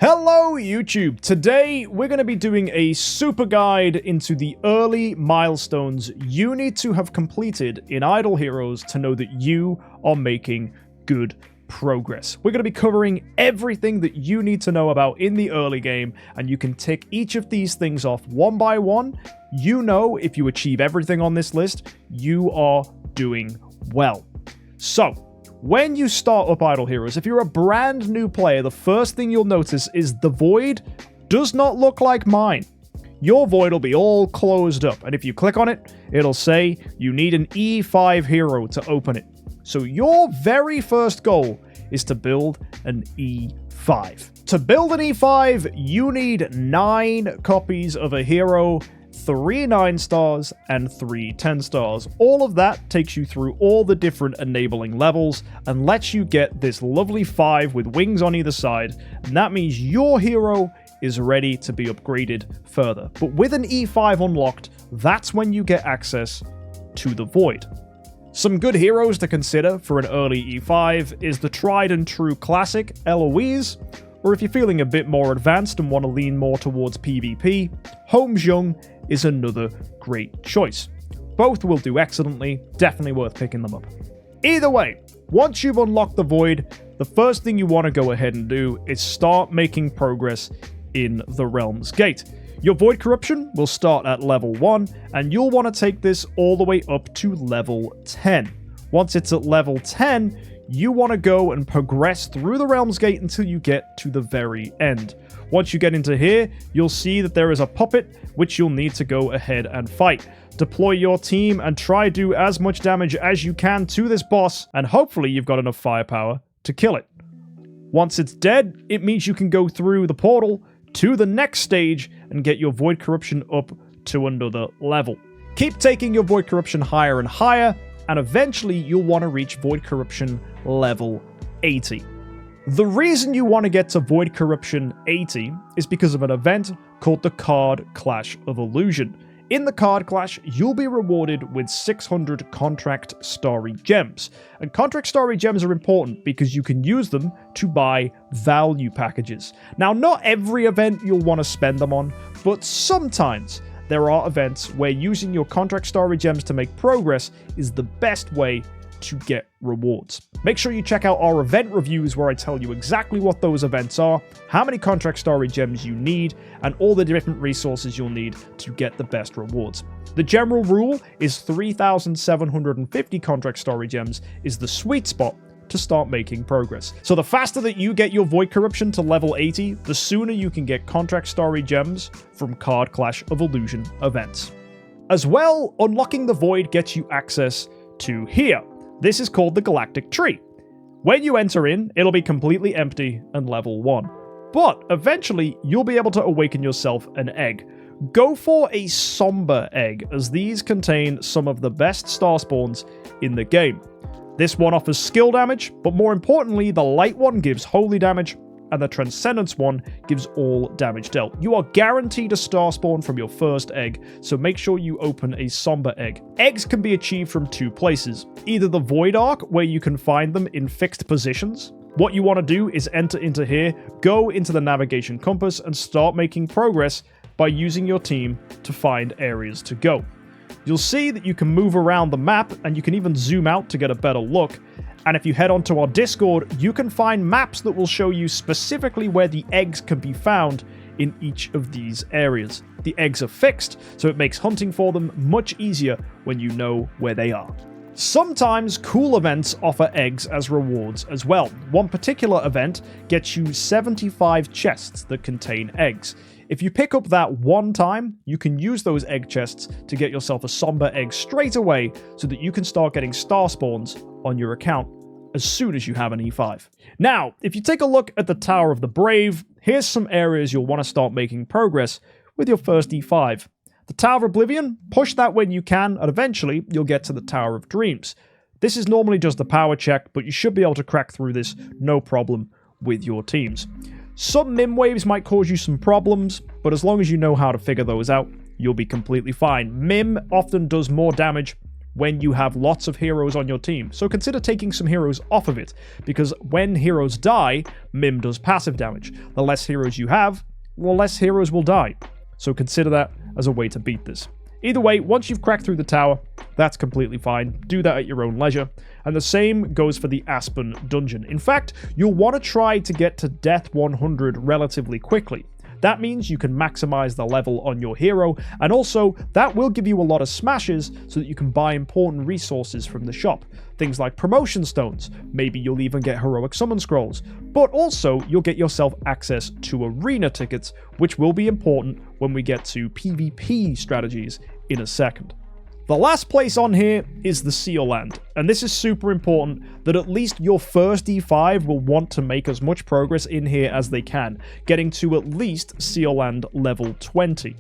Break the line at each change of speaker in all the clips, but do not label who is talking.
Hello YouTube! Today we're going to be doing a super guide into the early milestones you need to have completed in Idle Heroes to know that you are making good progress. We're going to be covering everything that you need to know about in the early game, and you can tick each of these things off one by one. You know, if you achieve everything on this list, you are doing well. So, when you start up Idle Heroes, if you're a brand new player, the first thing you'll notice is the void does not look like mine. Your void will be all closed up, and if you click on it, it'll say you need an E5 hero to open it. So your very first goal is to build an E5. To build an E5, you need 9 copies of a hero, 3 9-stars, and 3 10-stars. All of that takes you through all the different enabling levels and lets you get this lovely 5 with wings on either side, and that means your hero is ready to be upgraded further. But with an E5 unlocked, that's when you get access to the void. Some good heroes to consider for an early E5 is the tried and true classic Eloise, or if you're feeling a bit more advanced and want to lean more towards PvP, MKxJUMP is another great choice. Both will do excellently, definitely worth picking them up. Either way, once you've unlocked the void, the first thing you want to go ahead and do is start making progress in the Realm's Gate. Your void corruption will start at level 1, and you'll want to take this all the way up to level 10. Once it's at level 10, you want to go and progress through the Realm's Gate until you get to the very end. Once you get into here, you'll see that there is a puppet which you'll need to go ahead and fight. Deploy your team and try do as much damage as you can to this boss, and hopefully you've got enough firepower to kill it. Once it's dead, it means you can go through the portal to the next stage and get your void corruption up to another level. Keep taking your void corruption higher and higher, and eventually you'll want to reach void corruption level 80. The reason you want to get to void corruption 80 is because of an event called the Card Clash of Illusion. In the Card Clash, you'll be rewarded with 600 Contract Starry Gems. And Contract Starry Gems are important because you can use them to buy value packages. Now, not every event you'll want to spend them on, but sometimes there are events where using your Contract Starry Gems to make progress is the best way to get rewards. Make sure you check out our event reviews where I tell you exactly what those events are, how many Contract Starry Gems you need, and all the different resources you'll need to get the best rewards. The general rule is 3,750 Contract Starry Gems is the sweet spot to start making progress. So the faster that you get your void corruption to level 80, the sooner you can get Contract Starry Gems from Card Clash of Illusion events. As well, unlocking the void gets you access to here. This is called the Galactic Tree. When you enter in, it'll be completely empty and level 1. But eventually, you'll be able to awaken yourself an egg. Go for a somber egg, as these contain some of the best star spawns in the game. This one offers skill damage, but more importantly, the light one gives holy damage, and the Transcendence one gives all damage dealt. You are guaranteed a star spawn from your first egg, so make sure you open a somber egg. Eggs can be achieved from 2 places. Either the Void Ark, where you can find them in fixed positions. What you want to do is enter into here, go into the navigation compass, and start making progress by using your team to find areas to go. You'll see that you can move around the map, and you can even zoom out to get a better look. And if you head onto our Discord, you can find maps that will show you specifically where the eggs can be found in each of these areas. The eggs are fixed, so it makes hunting for them much easier when you know where they are. Sometimes cool events offer eggs as rewards as well. One particular event gets you 75 chests that contain eggs. If you pick up that one time, you can use those egg chests to get yourself a somber egg straight away so that you can start getting star spawns on your account as soon as you have an E5. Now, if you take a look at the Tower of the Brave, here's some areas you'll want to start making progress with your first E5. The Tower of Oblivion, push that when you can, and eventually you'll get to the Tower of Dreams. This is normally just a power check, but you should be able to crack through this no problem with your teams. Some mim waves might cause you some problems, but as long as you know how to figure those out, you'll be completely fine. Mim often does more damage when you have lots of heroes on your team. So consider taking some heroes off of it, because when heroes die, Mim does passive damage. The less heroes you have, the less heroes will die. So consider that as a way to beat this. Either way, once you've cracked through the tower, that's completely fine. Do that at your own leisure. And the same goes for the Aspen dungeon. In fact, you'll want to try to get to Death 100 relatively quickly. That means you can maximize the level on your hero, and also that will give you a lot of smashes so that you can buy important resources from the shop. Things like promotion stones, maybe you'll even get heroic summon scrolls, but also you'll get yourself access to arena tickets, which will be important when we get to PvP strategies in a second. The last place on here is the Seal Land, and this is super important that at least your first E5 will want to make as much progress in here as they can, getting to at least Seal Land level 20.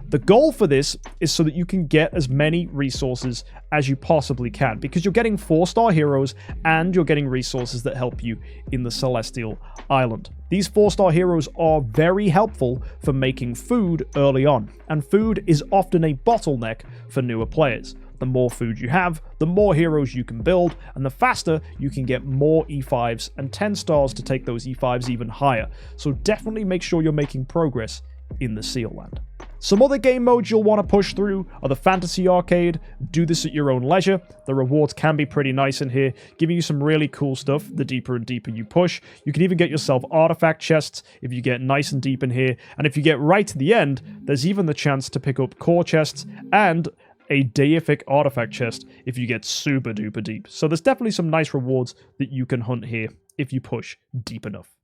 The goal for this is so that you can get as many resources as you possibly can, because you're getting 4-star heroes and you're getting resources that help you in the Celestial Island. These 4-star heroes are very helpful for making food early on, and food is often a bottleneck for newer players. The more food you have, the more heroes you can build, and the faster you can get more E5s and 10 stars to take those E5s even higher. So definitely make sure you're making progress in the Seal Land. Some other game modes you'll want to push through are the Fantasy Arcade. Do this at your own leisure. The rewards can be pretty nice in here, giving you some really cool stuff the deeper and deeper you push. You can even get yourself artifact chests if you get nice and deep in here, and if you get right to the end, there's even the chance to pick up core chests and a deific artifact chest if you get super duper deep. So there's definitely some nice rewards that you can hunt here if you push deep enough.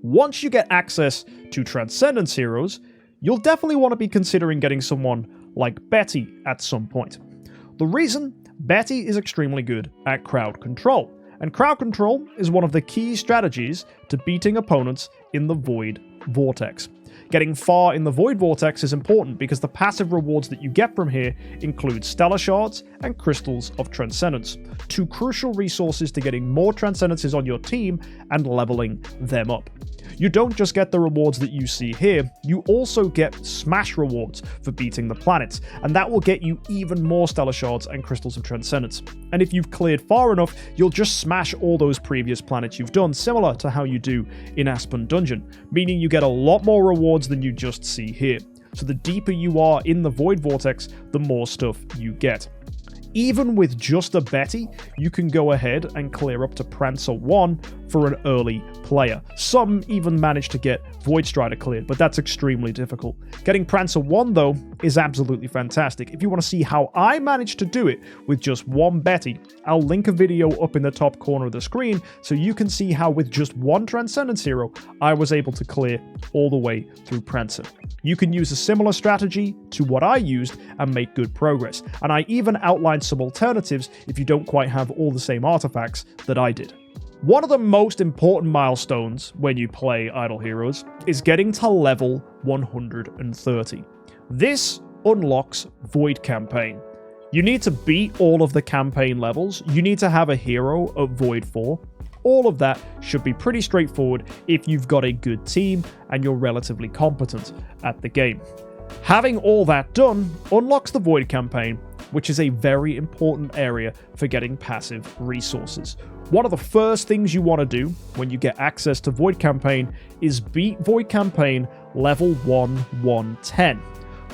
Once you get access to Transcendence heroes, you'll definitely want to be considering getting someone like Betty at some point. The reason? Betty is extremely good at crowd control, and crowd control is one of the key strategies to beating opponents in the Void Vortex. Getting far in the Void Vortex is important because the passive rewards that you get from here include Stellar Shards and Crystals of Transcendence, two crucial resources to getting more Transcendences on your team and leveling them up. You don't just get the rewards that you see here, you also get smash rewards for beating the planets, and that will get you even more Stellar Shards and Crystals of Transcendence. And if you've cleared far enough, you'll just smash all those previous planets you've done, similar to how you do in Aspen Dungeon, meaning you get a lot more rewards than you just see here. So the deeper you are in the Void Vortex, the more stuff you get. Even with just a Betty, you can go ahead and clear up to Prancer 1 for an early player. Some even manage to get Void Strider cleared, but that's extremely difficult. Getting Prancer 1, though, is absolutely fantastic. If you want to see how I managed to do it with just one Betty, I'll link a video up in the top corner of the screen so you can see how with just one Transcendence hero, I was able to clear all the way through Prancer. You can use a similar strategy to what I used and make good progress, and I even outlined some alternatives if you don't quite have all the same artifacts that I did. One of the most important milestones when you play Idle Heroes is getting to level 130. This unlocks Void Campaign. You need to beat all of the campaign levels, you need to have a hero at Void 4. All of that should be pretty straightforward if you've got a good team and you're relatively competent at the game. Having all that done unlocks the Void Campaign, which is a very important area for getting passive resources. One of the first things you want to do when you get access to Void Campaign is beat Void Campaign level 110.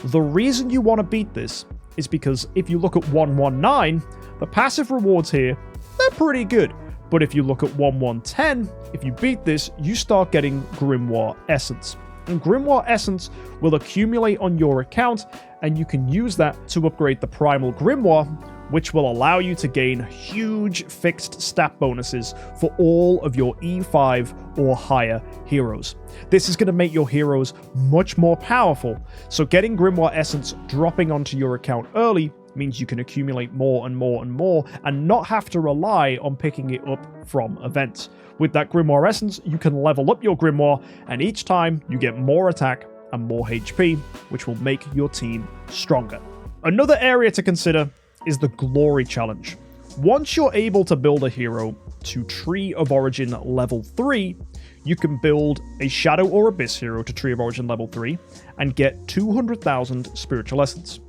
The reason you want to beat this is because if you look at 119, the passive rewards here, they're pretty good. But if you look at 1110, if you beat this, you start getting Grimoire Essence. And Grimoire Essence will accumulate on your account, and you can use that to upgrade the Primal Grimoire, which will allow you to gain huge fixed stat bonuses for all of your E5 or higher heroes. This is going to make your heroes much more powerful, so getting Grimoire Essence dropping onto your account early means you can accumulate more and more and more and not have to rely on picking it up from events. With that Grimoire Essence, you can level up your Grimoire, and each time you get more attack and more HP, which will make your team stronger. Another area to consider is the Glory Challenge. Once you're able to build a hero to Tree of Origin level 3, you can build a Shadow or Abyss hero to Tree of Origin level 3 and get 200,000 Spiritual Essence.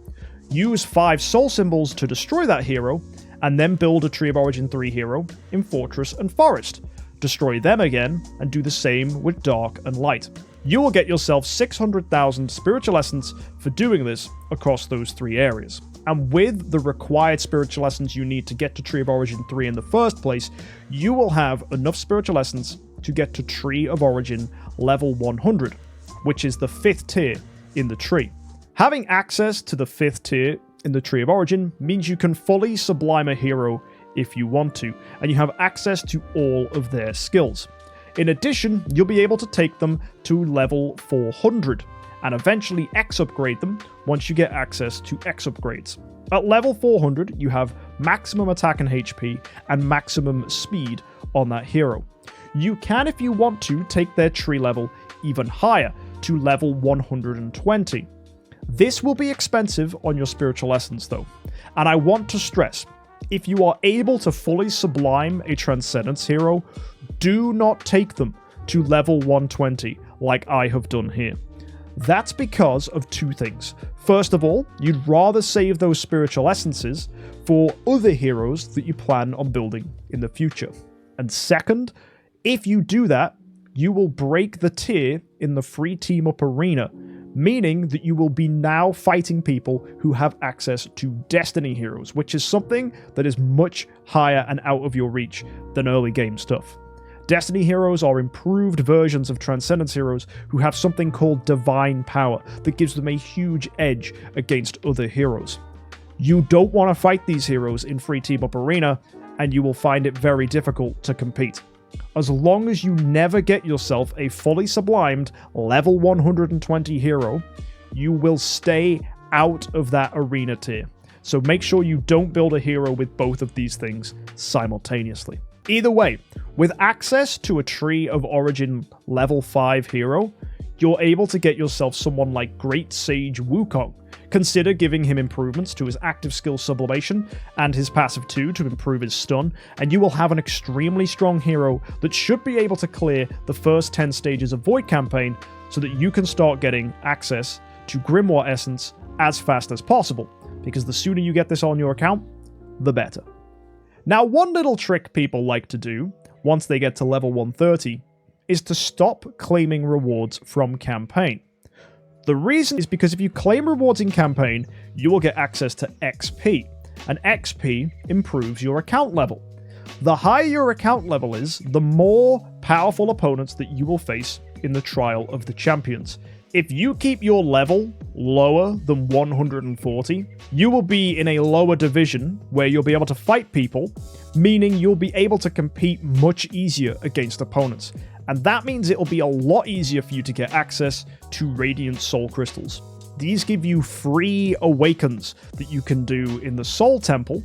Use 5 soul symbols to destroy that hero, and then build a Tree of Origin 3 hero in Fortress and Forest. Destroy them again, and do the same with Dark and Light. You will get yourself 600,000 Spiritual Essence for doing this across those 3 areas. And with the required Spiritual Essence you need to get to Tree of Origin 3 in the first place, you will have enough Spiritual Essence to get to Tree of Origin level 100, which is the 5th tier in the tree. Having access to the 5th tier in the Tree of Origin means you can fully sublime a hero if you want to, and you have access to all of their skills. In addition, you'll be able to take them to level 400, and eventually X upgrade them once you get access to X upgrades. At level 400, you have maximum attack and HP, and maximum speed on that hero. You can, if you want to, take their tree level even higher, to level 120. This will be expensive on your Spiritual Essence though, and I want to stress, if you are able to fully sublime a Transcendence hero, do not take them to level 120 like I have done here. That's because of 2 things. First of all, you'd rather save those Spiritual Essences for other heroes that you plan on building in the future. And second, if you do that, you will break the tier in the free team up arena, meaning that you will be now fighting people who have access to Destiny heroes, which is something that is much higher and out of your reach than early game stuff. Destiny heroes are improved versions of Transcendence heroes who have something called Divine Power that gives them a huge edge against other heroes. You don't want to fight these heroes in free team up arena, and you will find it very difficult to compete. As long as you never get yourself a fully sublimed level 120 hero, you will stay out of that arena tier. So make sure you don't build a hero with both of these things simultaneously. Either way, with access to a Tree of Origin level 5 hero, you're able to get yourself someone like Great Sage Wukong. Consider giving him improvements to his active skill Sublimation and his passive 2 to improve his stun, and you will have an extremely strong hero that should be able to clear the first 10 stages of Void Campaign so that you can start getting access to Grimoire Essence as fast as possible, because the sooner you get this on your account, the better. Now, one little trick people like to do once they get to level 130 is to stop claiming rewards from campaign. The reason is because if you claim rewards in campaign, you will get access to XP, and XP improves your account level. The higher your account level is, the more powerful opponents that you will face in the Trial of the Champions. If you keep your level lower than 140, you will be in a lower division where you'll be able to fight people, meaning you'll be able to compete much easier against opponents. And that means it'll be a lot easier for you to get access to Radiant Soul Crystals. These give you free awakens that you can do in the Soul Temple,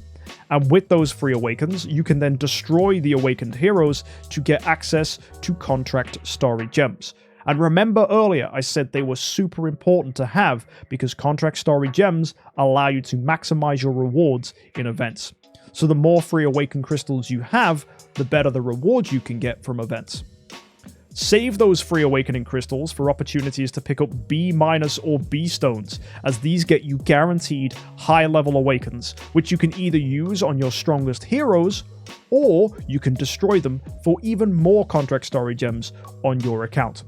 and with those free awakens, you can then destroy the awakened heroes to get access to Contract Starry Gems. And remember earlier, I said they were super important to have because Contract Starry Gems allow you to maximize your rewards in events. So the more free awakened crystals you have, the better the rewards you can get from events. Save those free awakening crystals for opportunities to pick up B- or B stones, as these get you guaranteed high level awakens, which you can either use on your strongest heroes, or you can destroy them for even more Contract Starry Gems on your account.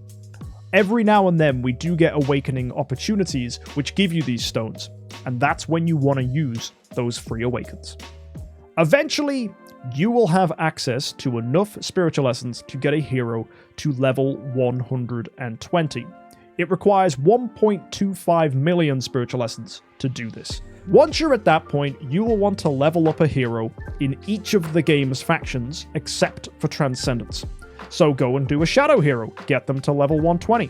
Every now and then we do get awakening opportunities which give you these stones, and that's when you want to use those free awakens. Eventually, you will have access to enough Spiritual Essence to get a hero to level 120. It requires 1.25 million Spiritual Essence to do this. Once you're at that point, you will want to level up a hero in each of the game's factions except for Transcendence. So go and do a Shadow hero, get them to level 120,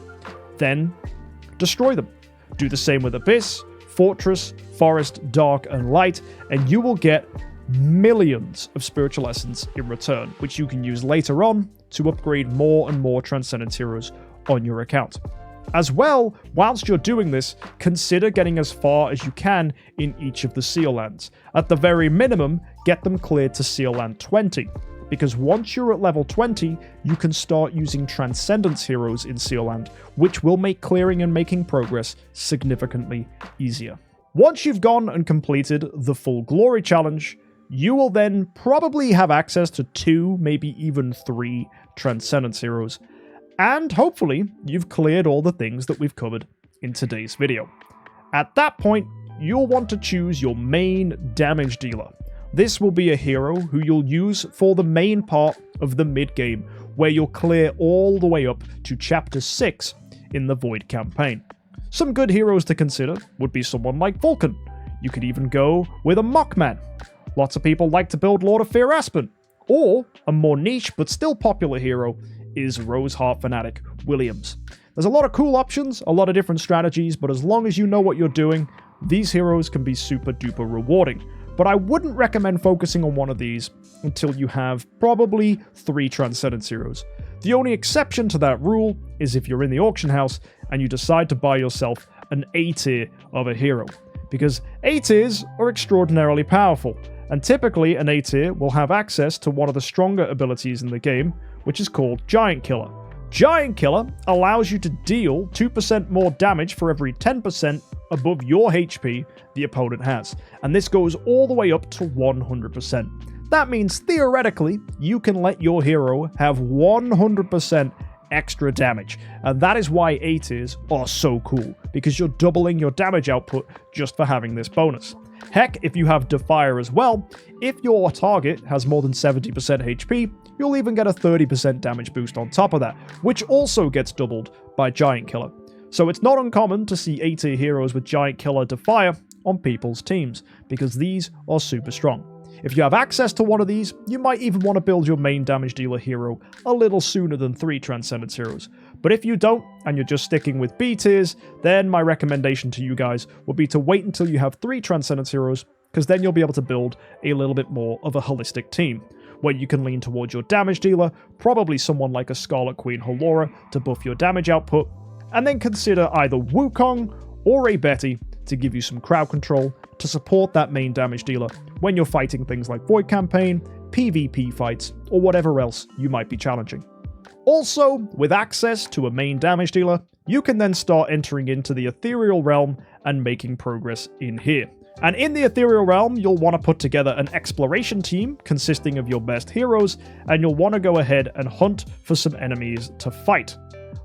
then destroy them. Do the same with Abyss, Fortress, Forest, Dark, and Light, and you will get millions of Spiritual Essence in return, which you can use later on to upgrade more and more Transcendence heroes on your account. As well, whilst you're doing this, consider getting as far as you can in each of the Seal Lands. At the very minimum, get them cleared to Seal Land 20, because once you're at level 20, you can start using Transcendence heroes in Seal Land, which will make clearing and making progress significantly easier. Once you've gone and completed the full glory challenge, you will then probably have access to 2, maybe even 3 Transcendence Heroes. And hopefully, you've cleared all the things that we've covered in today's video. At that point, you'll want to choose your main damage dealer. This will be a hero who you'll use for the main part of the mid-game, where you'll clear all the way up to Chapter 6 in the Void campaign. Some good heroes to consider would be someone like Vulcan. You could even go with a Mockman. Lots of people like to build Lord of Fear Aspen. Or, a more niche but still popular hero is Roseheart Fanatic Williams. There's a lot of cool options, a lot of different strategies, but as long as you know what you're doing, these heroes can be super duper rewarding. But I wouldn't recommend focusing on one of these until you have probably 3 Transcendence Heroes. The only exception to that rule is if you're in the auction house and you decide to buy yourself an A tier of a hero, because A tiers are extraordinarily powerful, and typically an A tier will have access to one of the stronger abilities in the game, which is called Giant Killer. Giant Killer allows you to deal 2% more damage for every 10% above your HP the opponent has, and this goes all the way up to 100%. That means theoretically, you can let your hero have 100% extra damage, and that is why A tiers are so cool, because you're doubling your damage output just for having this bonus. Heck, if you have Defier as well, if your target has more than 70% HP, you'll even get a 30% damage boost on top of that, which also gets doubled by Giant Killer. So it's not uncommon to see A tier heroes with Giant Killer Defier on people's teams, because these are super strong. If you have access to one of these, you might even want to build your main damage dealer hero a little sooner than 3 Transcendence Heroes. But if you don't, and you're just sticking with B tiers, then my recommendation to you guys would be to wait until you have 3 Transcendence Heroes, because then you'll be able to build a little bit more of a holistic team, where you can lean towards your damage dealer, probably someone like a Scarlet Queen Halora to buff your damage output, and then consider either Wukong or a Betty to give you some crowd control to support that main damage dealer when you're fighting things like Void Campaign, PvP fights, or whatever else you might be challenging. Also, with access to a main damage dealer, you can then start entering into the ethereal realm and making progress in here. And in the ethereal realm, you'll want to put together an exploration team consisting of your best heroes, and you'll want to go ahead and hunt for some enemies to fight.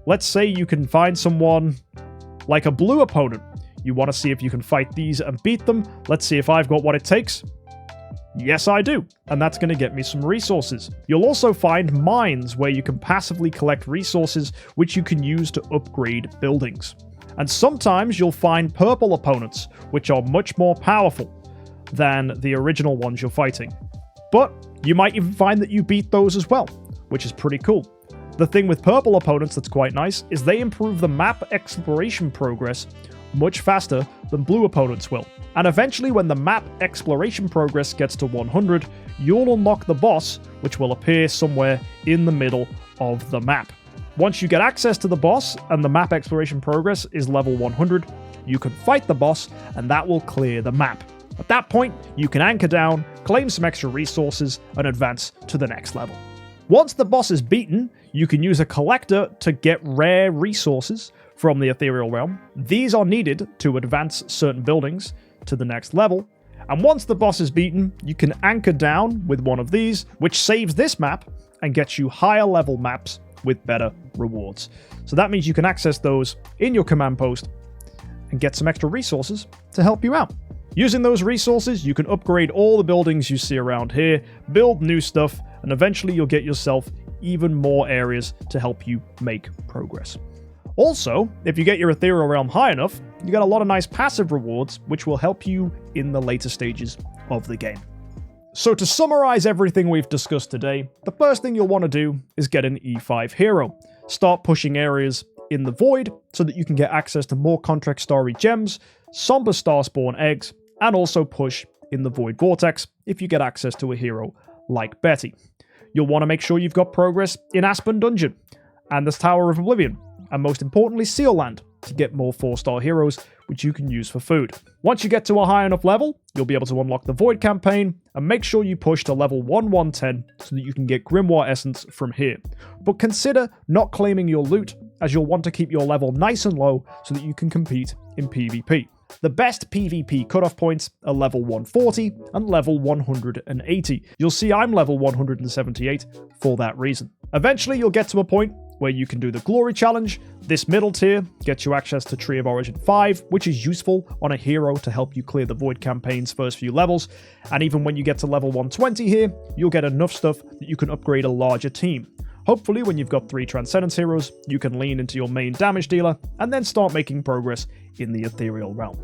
Let's say you can find someone like a blue opponent. You want to see if you can fight these and beat them. Let's see if I've got what it takes. Yes, I do. And that's going to get me some resources. You'll also find mines where you can passively collect resources which you can use to upgrade buildings. And sometimes you'll find purple opponents, which are much more powerful than the original ones you're fighting. But you might even find that you beat those as well, which is pretty cool. The thing with purple opponents that's quite nice is they improve the map exploration progress much faster than blue opponents will. And eventually when the map exploration progress gets to 100, you'll unlock the boss, which will appear somewhere in the middle of the map. Once you get access to the boss and the map exploration progress is level 100, you can fight the boss and that will clear the map. At that point, you can anchor down, claim some extra resources, and advance to the next level. Once the boss is beaten, you can use a collector to get rare resources from the ethereal realm. These are needed to advance certain buildings to the next level. And once the boss is beaten, you can anchor down with one of these, which saves this map and gets you higher level maps with better rewards. So that means you can access those in your command post and get some extra resources to help you out. Using those resources, you can upgrade all the buildings you see around here, build new stuff, and eventually you'll get yourself even more areas to help you make progress. Also, if you get your ethereal realm high enough, you get a lot of nice passive rewards, which will help you in the later stages of the game. So to summarize everything we've discussed today, the first thing you'll want to do is get an E5 hero. Start pushing areas in the Void so that you can get access to more Contract Starry gems, Somber Starspawn eggs, and also push in the Void Vortex if you get access to a hero like Betty. You'll want to make sure you've got progress in Aspen Dungeon and the Tower of Oblivion, and most importantly Seal Land, to get more 4-star heroes which you can use for food. Once you get to a high enough level, you'll be able to unlock the Void campaign, and make sure you push to level 110 so that you can get Grimoire Essence from here. But consider not claiming your loot, as you'll want to keep your level nice and low so that you can compete in PvP. The best PvP cutoff points are level 140 and level 180. You'll see I'm level 178 for that reason. Eventually, you'll get to a point where you can do the Glory Challenge. This middle tier gets you access to Tree of Origin 5, which is useful on a hero to help you clear the Void campaign's first few levels. And even when you get to level 120 here, you'll get enough stuff that you can upgrade a larger team. Hopefully, when you've got 3 Transcendence heroes, you can lean into your main damage dealer and then start making progress in the ethereal realm.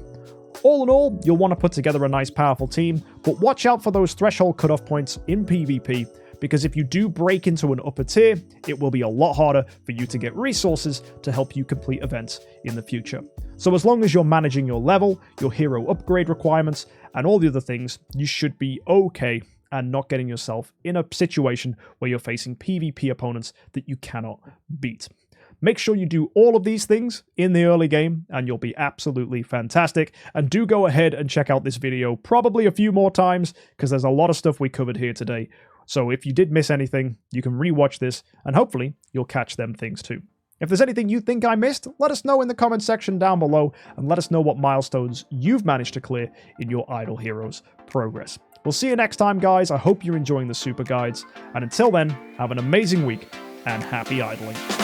All in all, you'll want to put together a nice powerful team, but watch out for those threshold cutoff points in PvP, because if you do break into an upper tier, it will be a lot harder for you to get resources to help you complete events in the future. So as long as you're managing your level, your hero upgrade requirements, and all the other things, you should be okay and not getting yourself in a situation where you're facing PvP opponents that you cannot beat. Make sure you do all of these things in the early game and you'll be absolutely fantastic. And do go ahead and check out this video probably a few more times because there's a lot of stuff we covered here today. So if you did miss anything, you can rewatch this and hopefully you'll catch them things too. If there's anything you think I missed, let us know in the comment section down below and let us know what milestones you've managed to clear in your Idle Heroes progress. We'll see you next time, guys. I hope you're enjoying the super guides. And until then, have an amazing week and happy idling.